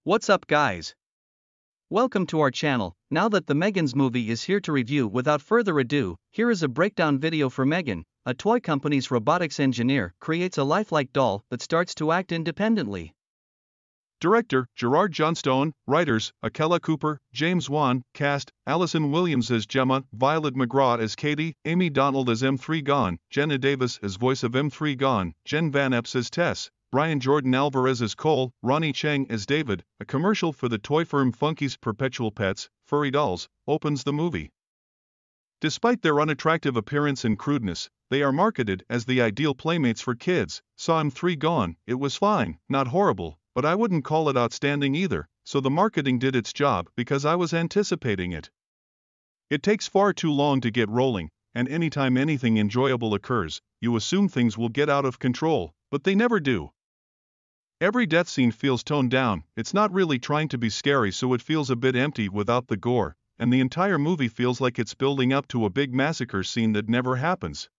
What's up, guys? Welcome to our channel. Now that the M3gan's movie is here to review, without further ado, here is a breakdown video for M3gan. A toy company's robotics engineer creates a lifelike doll that starts to act independently. Director, Gerard Johnstone. Writers, Akela Cooper, James Wan. Cast, Allison Williams as Gemma, Violet McGraw as Katie, Amy Donald as M3gan, Jenna Davis as voice of M3gan, Jen Van Epps as Tess, Brian Jordan Alvarez as Cole, Ronnie Chang as David. A commercial for the toy firm Funky's Perpetual Pets, Furry Dolls, opens the movie. Despite their unattractive appearance and crudeness, they are marketed as the ideal playmates for kids. Saw M3gan, it was fine, not horrible, but I wouldn't call it outstanding either, so the marketing did its job because I was anticipating it. It takes far too long to get rolling, and anytime anything enjoyable occurs, you assume things will get out of control, but they never do. Every death scene feels toned down, it's not really trying to be scary, so it feels a bit empty without the gore, and the entire movie feels like it's building up to a big massacre scene that never happens.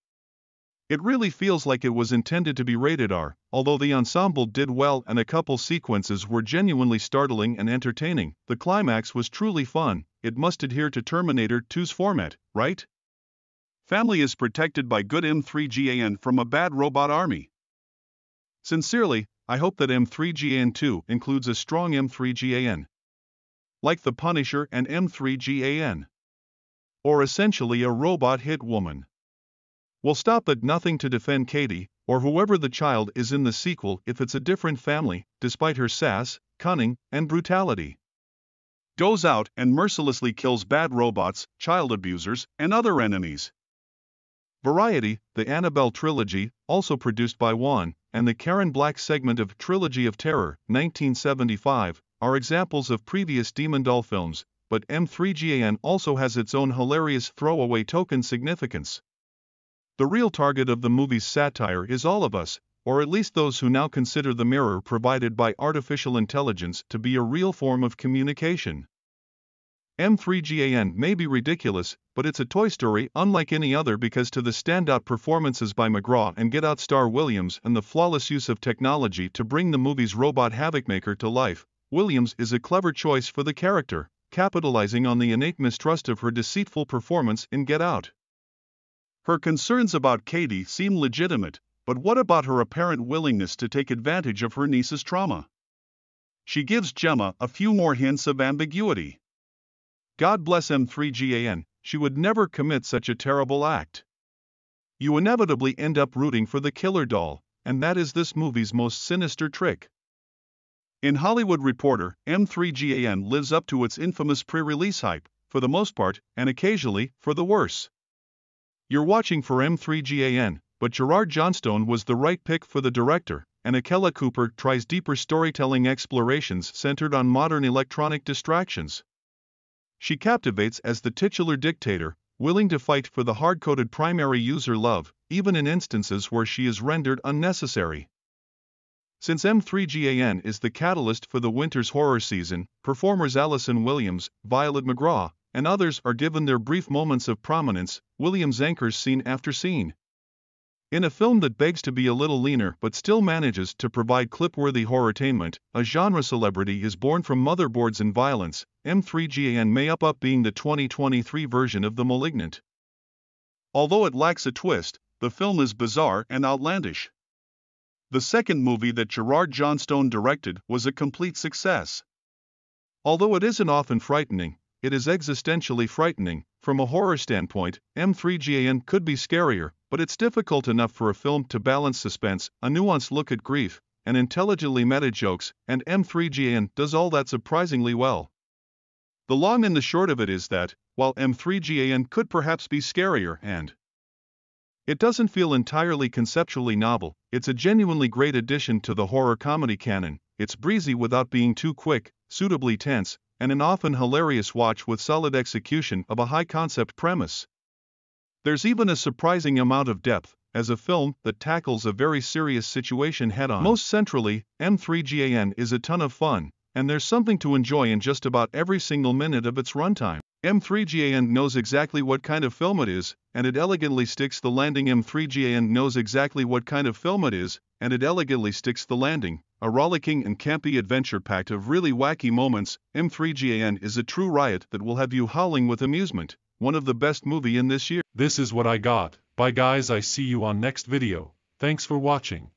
It really feels like it was intended to be rated R, although the ensemble did well and a couple sequences were genuinely startling and entertaining. The climax was truly fun. It must adhere to Terminator 2's format, right? Family is protected by good M3gan from a bad robot army. Sincerely, I hope that M3gan 2 includes a strong M3gan. Like the Punisher and M3gan. Or essentially a robot hit woman. We'll stop at nothing to defend Katie, or whoever the child is in the sequel, if it's a different family, despite her sass, cunning, and brutality. Goes out and mercilessly kills bad robots, child abusers, and other enemies. Variety, the Annabelle trilogy, also produced by Wan, and the Karen Black segment of Trilogy of Terror, 1975, are examples of previous Demon Doll films, but M3gan also has its own hilarious throwaway token significance. The real target of the movie's satire is all of us, or at least those who now consider the mirror provided by artificial intelligence to be a real form of communication. M3gan may be ridiculous, but it's a Toy Story unlike any other because to the standout performances by McGraw and Get Out star Williams and the flawless use of technology to bring the movie's robot Havocmaker to life, Williams is a clever choice for the character, capitalizing on the innate mistrust of her deceitful performance in Get Out. Her concerns about Katie seem legitimate, but what about her apparent willingness to take advantage of her niece's trauma? She gives Gemma a few more hints of ambiguity. God bless M3gan, she would never commit such a terrible act. You inevitably end up rooting for the killer doll, and that is this movie's most sinister trick. In Hollywood Reporter, M3gan lives up to its infamous pre-release hype, for the most part, and occasionally, for the worse. You're watching for M3gan, but Gerard Johnstone was the right pick for the director, and Akela Cooper tries deeper storytelling explorations centered on modern electronic distractions. She captivates as the titular dictator, willing to fight for the hard-coded primary user love, even in instances where she is rendered unnecessary. Since M3gan is the catalyst for the winter's horror season, performers Allison Williams, Violet McGraw, and others are given their brief moments of prominence. Williams anchors scene after scene. In a film that begs to be a little leaner but still manages to provide clip-worthy horrortainment, a genre celebrity is born from motherboards and violence. M3gan may up being the 2023 version of The Malignant. Although it lacks a twist, the film is bizarre and outlandish. The second movie that Gerard Johnstone directed was a complete success. Although it isn't often frightening, it is existentially frightening. From a horror standpoint, M3gan could be scarier, but it's difficult enough for a film to balance suspense, a nuanced look at grief, and intelligently meta jokes, and M3gan does all that surprisingly well. The long and the short of it is that, while M3gan could perhaps be scarier and it doesn't feel entirely conceptually novel, it's a genuinely great addition to the horror comedy canon. It's breezy without being too quick, suitably tense, and an often hilarious watch with solid execution of a high-concept premise. There's even a surprising amount of depth, as a film that tackles a very serious situation head-on. Most centrally, M3gan is a ton of fun, and there's something to enjoy in just about every single minute of its runtime. M3gan knows exactly what kind of film it is, and it elegantly sticks the landing. M3gan knows exactly what kind of film it is, and it elegantly sticks the landing. A rollicking and campy adventure packed of really wacky moments, M3gan is a true riot that will have you howling with amusement. One of the best movie in this year. This is what I got. Bye guys, I see you on next video. Thanks for watching.